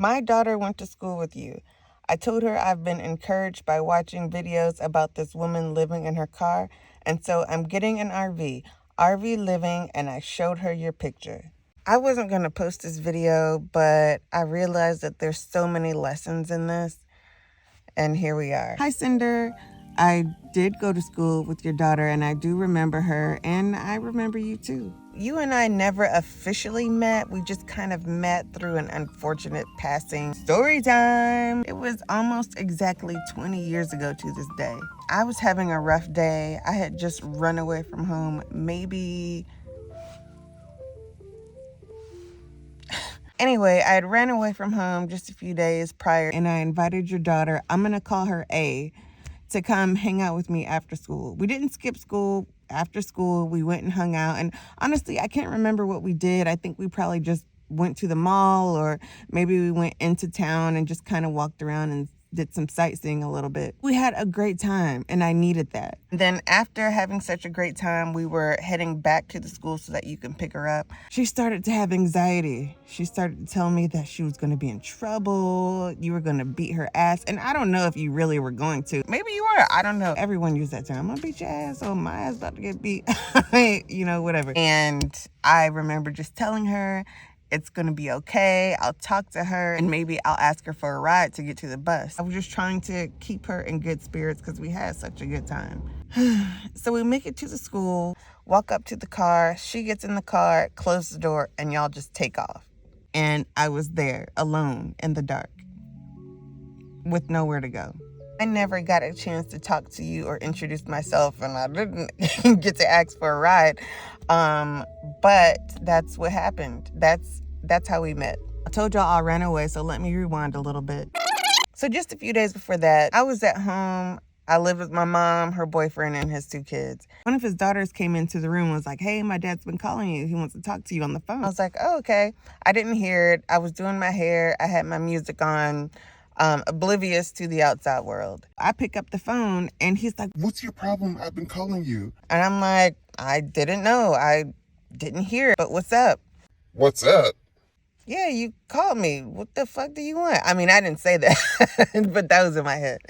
My daughter went to school with you. I told her I've been encouraged by watching videos about this woman living in her car, and so I'm getting an RV living, and I showed her your picture. I wasn't going to post this video, but I realized that there's so many lessons in this, and here we are. Hi, Cinder. I did go to school with your daughter, and I do remember her, and I remember you too. You and I never officially met. We just kind of met through an unfortunate passing. Story time. It was almost exactly 20 years ago to this day. I was having a rough day. I had just run away from home, maybe... Anyway, I had ran away from home just a few days prior, and I invited your daughter, I'm going to call her A, to come hang out with me after school. We didn't skip school. After school, we went and hung out. And honestly, I can't remember what we did. I think we probably just went to the mall, or maybe we went into town and just kind of walked around and did some sightseeing a little bit. We had a great time, and I needed that. And then after having such a great time, we were heading back to the school so that you can pick her up. She started to have anxiety. She started to tell me that she was going to be in trouble. You were going to beat her ass. And I don't know if you really were going to. Maybe you were. I don't know. Everyone used that term. I'm going to beat your ass. Oh, my ass about to get beat. You know, whatever. And I remember just telling her, it's going to be okay. I'll talk to her, and maybe I'll ask her for a ride to get to the bus. I was just trying to keep her in good spirits because we had such a good time. So we make it to the school, walk up to the car. She gets in the car, close the door, and y'all just take off. And I was there alone in the dark with nowhere to go. I never got a chance to talk to you or introduce myself, and I didn't get to ask for a ride. But that's what happened. That's how we met. I told y'all I ran away, so let me rewind a little bit. So just a few days before that, I was at home. I lived with my mom, her boyfriend, and his 2 kids. One of his daughters came into the room and was like, hey, my dad's been calling you. He wants to talk to you on the phone. I was like, oh, okay. I didn't hear it. I was doing my hair. I had my music on. Oblivious to the outside world. I pick up the phone and he's like, what's your problem? I've been calling you. And I'm like, I didn't know. I didn't hear it. But what's up? What's up? Yeah, you called me. What the fuck do you want? I mean, I didn't say that, but that was in my head.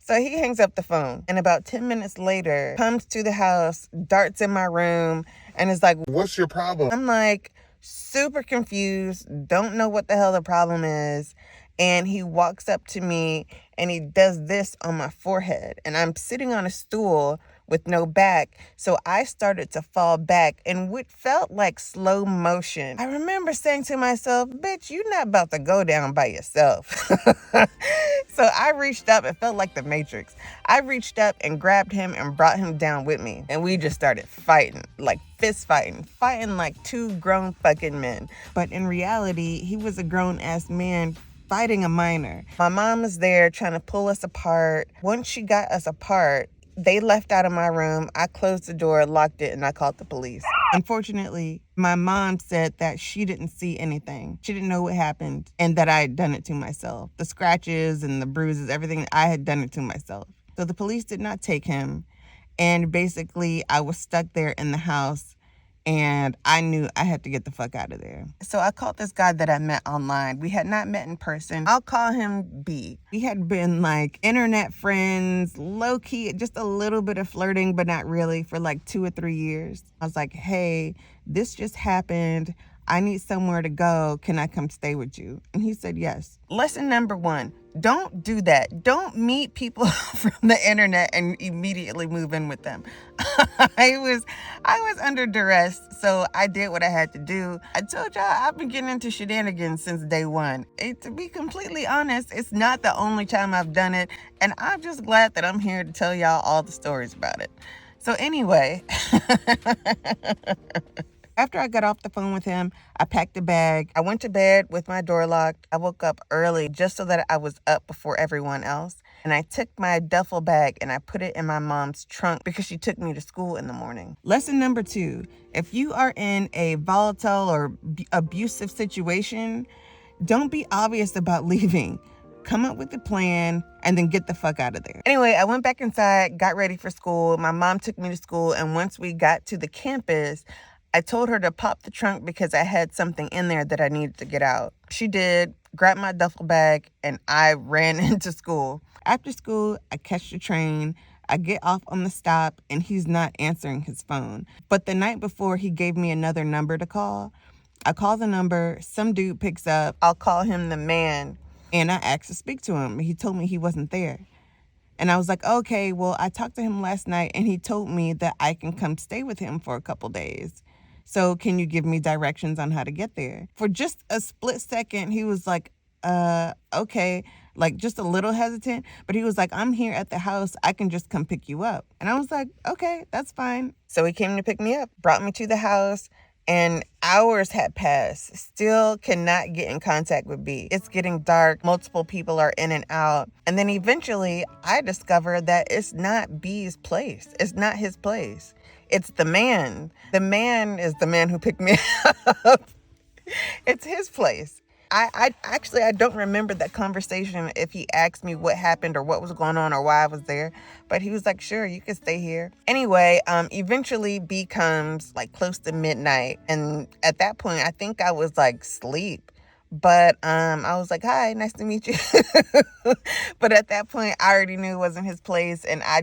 So he hangs up the phone, and about 10 minutes later, comes to the house, darts in my room, and is like, what's your problem? I'm like, super confused, don't know what the hell the problem is. And he walks up to me and he does this on my forehead. And I'm sitting on a stool with no back. So I started to fall back in what felt like slow motion. I remember saying to myself, bitch, you're not about to go down by yourself. So I reached up, it felt like the Matrix. I reached up and grabbed him and brought him down with me. And we just started fighting, like fist fighting like 2 grown fucking men. But in reality, he was a grown ass man fighting a minor. My mom was there trying to pull us apart. Once she got us apart, they left out of my room. I closed the door, locked it, and I called the police. Unfortunately, my mom said that she didn't see anything. She didn't know what happened and that I had done it to myself. The scratches and the bruises, everything, I had done it to myself. So the police did not take him. And basically, I was stuck there in the house. And I knew I had to get the fuck out of there. So I called this guy that I met online. We had not met in person. I'll call him B. We had been like internet friends, low key, just a little bit of flirting, but not really, for like 2 or 3 years. I was like, hey, this just happened. I need somewhere to go. Can I come stay with you? And he said yes. Lesson number 1. Don't do that. Don't meet people from the internet and immediately move in with them. I was under duress, so I did what I had to do. I told y'all I've been getting into shenanigans since day 1. To be completely honest, it's not the only time I've done it, and I'm just glad that I'm here to tell y'all all the stories about it. So anyway, after I got off the phone with him, I packed a bag. I went to bed with my door locked. I woke up early just so that I was up before everyone else. And I took my duffel bag and I put it in my mom's trunk because she took me to school in the morning. Lesson number 2, if you are in a volatile or abusive situation, don't be obvious about leaving. Come up with a plan and then get the fuck out of there. Anyway, I went back inside, got ready for school. My mom took me to school. And once we got to the campus, I told her to pop the trunk because I had something in there that I needed to get out. She did, grabbed my duffel bag, and I ran into school. After school, I catch the train. I get off on the stop, and he's not answering his phone. But the night before, he gave me another number to call. I call the number. Some dude picks up. I'll call him the man, and I asked to speak to him. He told me he wasn't there. And I was like, okay, well, I talked to him last night, and he told me that I can come stay with him for a couple days. So can you give me directions on how to get there? For just a split second, he was like, okay, like just a little hesitant. But he was like, I'm here at the house. I can just come pick you up. And I was like, okay, that's fine. So he came to pick me up, brought me to the house. And hours had passed. Still cannot get in contact with B. It's getting dark. Multiple people are in and out. And then eventually I discovered that it's not B's place. It's not his place. It's the man. The man is the man who picked me up. It's his place. I don't remember that conversation if he asked me what happened or what was going on or why I was there. But he was like, sure, you can stay here. Anyway, eventually B comes like close to midnight. And at that point, I think I was like asleep. But I was like, hi, nice to meet you. But at that point, I already knew it wasn't his place. And I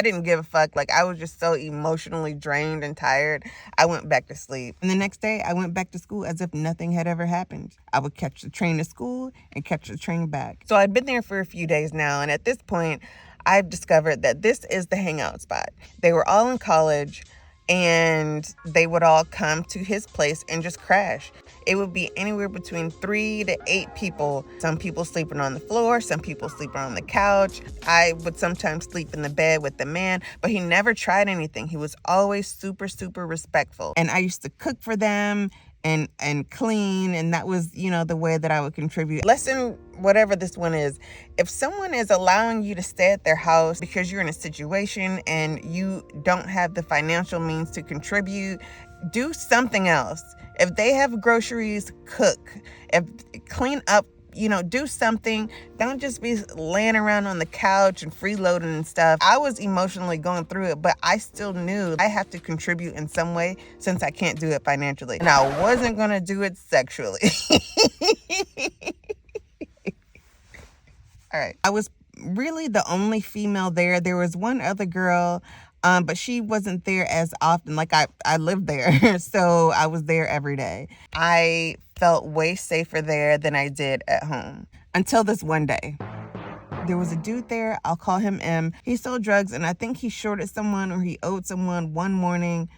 didn't give a fuck. Like, I was just so emotionally drained and tired. I went back to sleep. And the next day, I went back to school as if nothing had ever happened. I would catch the train to school and catch the train back. So I'd been there for a few days now. And at this point, I've discovered that this is the hangout spot. They were all in college, and they would all come to his place and just crash. It would be anywhere between 3 to 8 people. Some people sleeping on the floor, some people sleeping on the couch. I would sometimes sleep in the bed with the man, but he never tried anything. He was always super, super respectful. And I used to cook for them and clean, and that was, the way that I would contribute. Lesson, whatever this one is, if someone is allowing you to stay at their house because you're in a situation and you don't have the financial means to contribute, do something else. If they have groceries, cook. Clean up, do something. Don't just be laying around on the couch and freeloading and stuff. I was emotionally going through it, but I still knew I have to contribute in some way since I can't do it financially. And I wasn't going to do it sexually. All right. I was really the only female there. There was one other girl, but she wasn't there as often. Like I lived there, so I was there every day. I felt way safer there than I did at home. Until this one day. There was a dude there, I'll call him M. He sold drugs, and I think he shorted someone or he owed someone. One morning,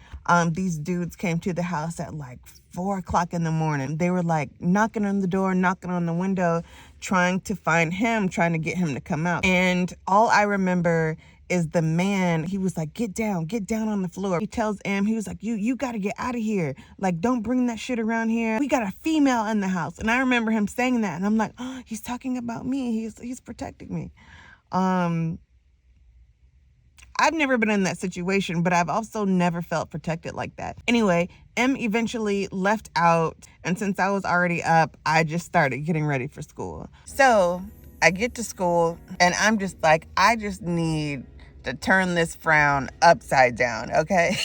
these dudes came to the house at like 4 o'clock in the morning. They were like knocking on the door, knocking on the window, trying to find him, trying to get him to come out. And all I remember is the man, he was like, get down on the floor. He tells M, he was like, you got to get out of here. Like, don't bring that shit around here. We got a female in the house. And I remember him saying that. And I'm like, oh, he's talking about me. He's protecting me. I've never been in that situation, but I've also never felt protected like that. Anyway, M eventually left out. And since I was already up, I just started getting ready for school. So I get to school and I'm just like, I just need to turn this frown upside down, okay?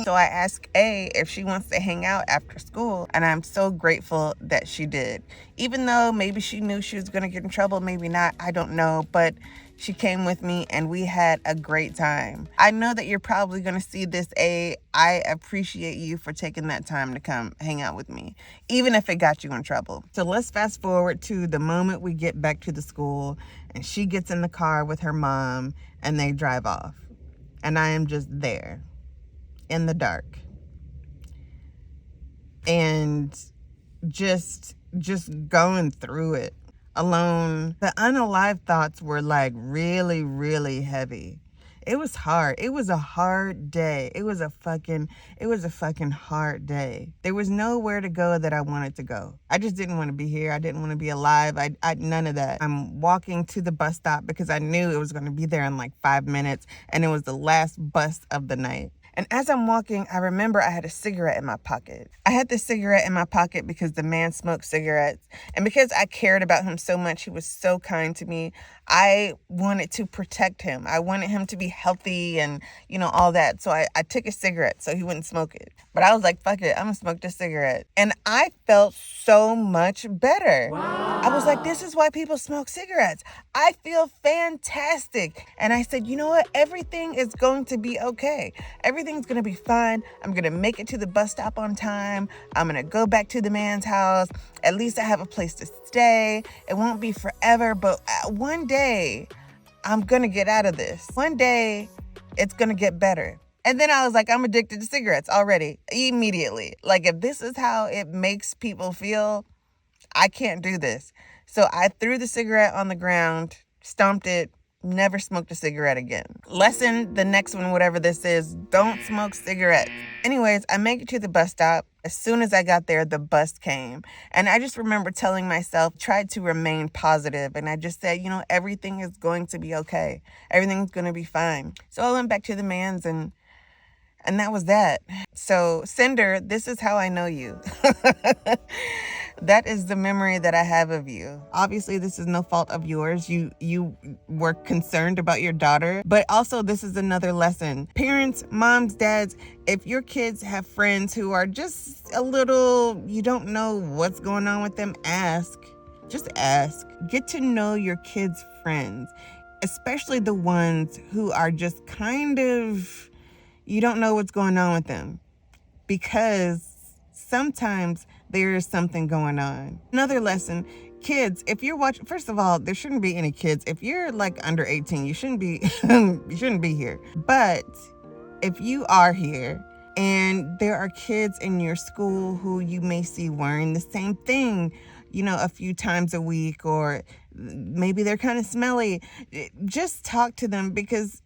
So I asked A if she wants to hang out after school, and I'm so grateful that she did. Even though maybe she knew she was gonna get in trouble, maybe not, I don't know, but she came with me and we had a great time. I know that you're probably gonna see this, A. I appreciate you for taking that time to come hang out with me, even if it got you in trouble. So let's fast forward to the moment we get back to the school and she gets in the car with her mom and they drive off. And I am just there in the dark. And just going through it alone. The unalive thoughts were like really, really heavy. It was hard. It was a hard day. It was a fucking hard day. There was nowhere to go that I wanted to go. I just didn't want to be here. I didn't want to be alive. I none of that. I'm walking to the bus stop because I knew it was going to be there in like 5 minutes, and it was the last bus of the night. And as I'm walking, I remember I had a cigarette in my pocket. I had the cigarette in my pocket because the man smoked cigarettes. And because I cared about him so much, he was so kind to me. I wanted to protect him. I wanted him to be healthy and, all that. So I took a cigarette so he wouldn't smoke it. But I was like, fuck it, I'm gonna smoke this cigarette. And I felt so much better. Wow. I was like, this is why people smoke cigarettes. I feel fantastic. And I said, you know what? Everything is going to be okay. Everything's going to be fine. I'm going to make it to the bus stop on time. I'm going to go back to the man's house. At least I have a place to stay. It won't be forever, but one day I'm going to get out of this. One day it's going to get better. And then I was like, I'm addicted to cigarettes already, immediately. Like, if this is how it makes people feel, I can't do this. So I threw the cigarette on the ground, stomped it, never smoked a cigarette again. Lesson, the next one, whatever this is, don't smoke cigarettes. Anyways, I make it to the bus stop. As soon as I got there, the bus came. And I just remember telling myself, try to remain positive. And I just said, everything is going to be okay. Everything's going to be fine. So I went back to the man's and that was that. So, Cinder, this is how I know you. That is the memory that I have of you. Obviously, this is no fault of yours. You were concerned about your daughter, but also this is another lesson. Parents, moms, dads, if your kids have friends who are just a little, you don't know what's going on with them, ask. Just ask. Get to know your kids' friends, especially the ones who are just kind of, you don't know what's going on with them, because sometimes there is something going on. Another lesson, kids, if you're watching, first of all, there shouldn't be any kids. If you're like under 18, you shouldn't be here. But if you are here and there are kids in your school who you may see wearing the same thing, a few times a week, or maybe they're kind of smelly, just talk to them, because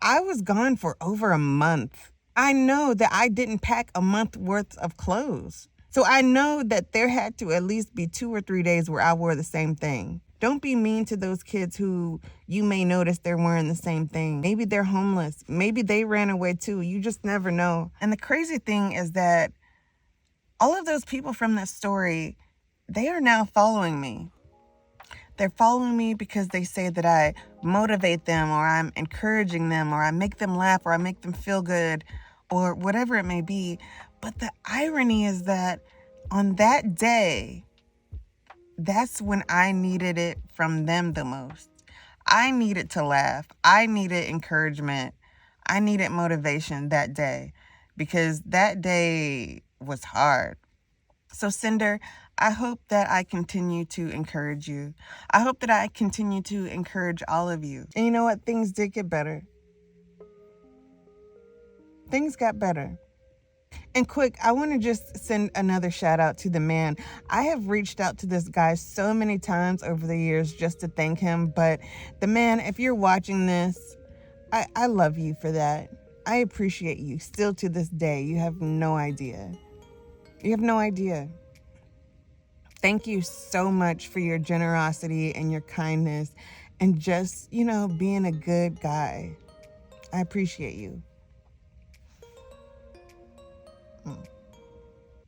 I was gone for over a month. I know that I didn't pack a month worth of clothes. So I know that there had to at least be 2 or 3 days where I wore the same thing. Don't be mean to those kids who you may notice they're wearing the same thing. Maybe they're homeless. Maybe they ran away too. You just never know. And the crazy thing is that all of those people from that story, they are now following me. They're following me because they say that I motivate them, or I'm encouraging them, or I make them laugh, or I make them feel good, or whatever it may be. But the irony is that on that day, that's when I needed it from them the most. I needed to laugh. I needed encouragement. I needed motivation that day, because that day was hard. So, Cinder, I hope that I continue to encourage you. I hope that I continue to encourage all of you. And you know what? Things did get better. Things got better. And quick, I want to just send another shout out to the man. I have reached out to this guy so many times over the years just to thank him. But the man, if you're watching this, I love you for that. I appreciate you still to this day. You have no idea. You have no idea. Thank you so much for your generosity and your kindness and just, being a good guy. I appreciate you.